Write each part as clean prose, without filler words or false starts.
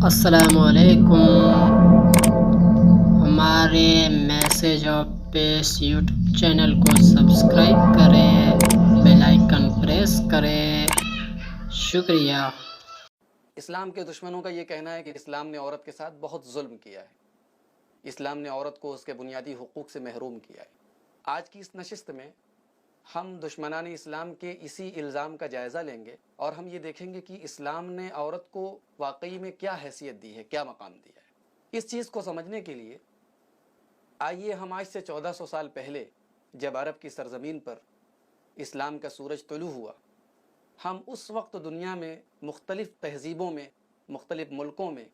السلام علیکم۔ ہمارے message of peace YouTube channel کو سبسکرائب کریں، بیل آئیکن پریس کریں۔ شکریہ۔ اسلام کے دشمنوں کا یہ کہنا ہے کہ اسلام نے عورت کے ساتھ بہت ظلم کیا ہے، اسلام نے عورت کو اس کے بنیادی حقوق سے محروم کیا ہے۔ آج کی اس نشست میں ہم دشمنان اسلام کے اسی الزام کا جائزہ لیں گے اور ہم یہ دیکھیں گے کہ اسلام نے عورت کو واقعی میں کیا حیثیت دی ہے، کیا مقام دیا ہے۔ اس چیز کو سمجھنے کے لیے آئیے ہم آج سے 1400 سال پہلے جب عرب کی سرزمین پر اسلام کا سورج طلوع ہوا، ہم اس وقت دنیا میں مختلف تہذیبوں میں، مختلف ملکوں میں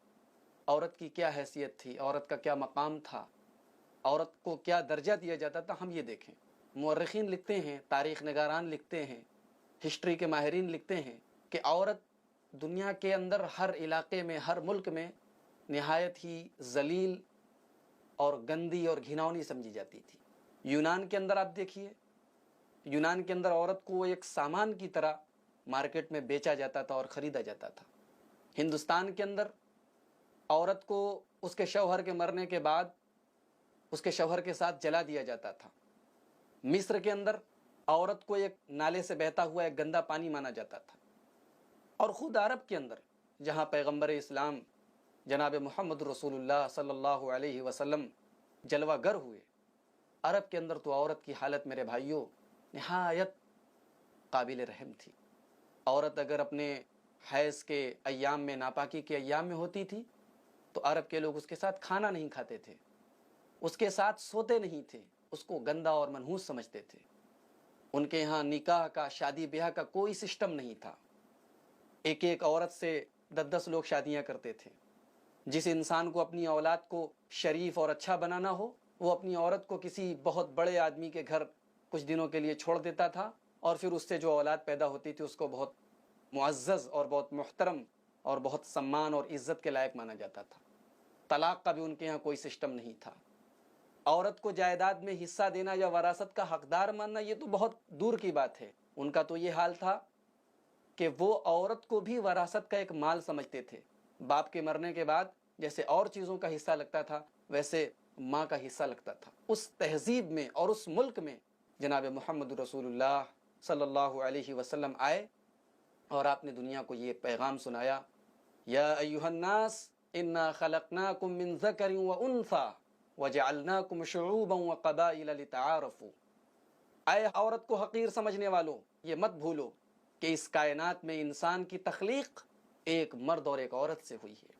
عورت کی کیا حیثیت تھی، عورت کا کیا مقام تھا، عورت کو کیا درجہ دیا جاتا تھا، ہم یہ دیکھیں۔ مورخین لکھتے ہیں، تاریخ نگاران لکھتے ہیں، ہسٹری کے ماہرین لکھتے ہیں کہ عورت دنیا کے اندر ہر علاقے میں، ہر ملک میں نہایت ہی ذلیل اور گندی اور گھناؤنی سمجھی جاتی تھی۔ یونان کے اندر آپ دیکھیے، یونان کے اندر عورت کو ایک سامان کی طرح مارکیٹ میں بیچا جاتا تھا اور خریدا جاتا تھا۔ ہندوستان کے اندر عورت کو اس کے شوہر کے مرنے کے بعد اس کے شوہر کے ساتھ جلا دیا جاتا تھا۔ مصر کے اندر عورت کو ایک نالے سے بہتا ہوا ایک گندا پانی مانا جاتا تھا، اور خود عرب کے اندر جہاں پیغمبر اسلام جناب محمد رسول اللہ صلی اللہ علیہ وسلم جلوہ گر ہوئے، عرب کے اندر تو عورت کی حالت میرے بھائیوں نہایت قابل رحم تھی۔ عورت اگر اپنے حیض کے ایام میں، ناپاکی کے ایام میں ہوتی تھی تو عرب کے لوگ اس کے ساتھ کھانا نہیں کھاتے تھے، اس کے ساتھ سوتے نہیں تھے، اس کو گندا اور منحوس سمجھتے تھے۔ ان کے ہاں نکاح کا، شادی بیاہ کا کوئی سسٹم نہیں تھا۔ ایک ایک عورت سے 10 لوگ شادیاں کرتے تھے۔ جس انسان کو اپنی اولاد کو شریف اور اچھا بنانا ہو، وہ اپنی عورت کو کسی بہت بڑے آدمی کے گھر کچھ دنوں کے لیے چھوڑ دیتا تھا، اور پھر اس سے جو اولاد پیدا ہوتی تھی اس کو بہت معزز اور بہت محترم اور بہت سمان اور عزت کے لائق مانا جاتا تھا۔ طلاق کا بھی ان کے یہاں کوئی سسٹم نہیں تھا۔ عورت کو جائیداد میں حصہ دینا یا وراثت کا حقدار ماننا یہ تو بہت دور کی بات ہے۔ ان کا تو یہ حال تھا کہ وہ عورت کو بھی وراثت کا ایک مال سمجھتے تھے۔ باپ کے مرنے کے بعد جیسے اور چیزوں کا حصہ لگتا تھا، ویسے ماں کا حصہ لگتا تھا۔ اس تہذیب میں اور اس ملک میں جناب محمد رسول اللہ صلی اللہ علیہ وسلم آئے اور آپ نے دنیا کو یہ پیغام سنایا، یا ایھا الناس انا خلقناکم من ذکر وانثی وجعلناکم شعوبا وقبائل لتعارفوا۔ اے عورت کو حقیر سمجھنے والوں، یہ مت بھولو کہ اس کائنات میں انسان کی تخلیق ایک مرد اور ایک عورت سے ہوئی ہے۔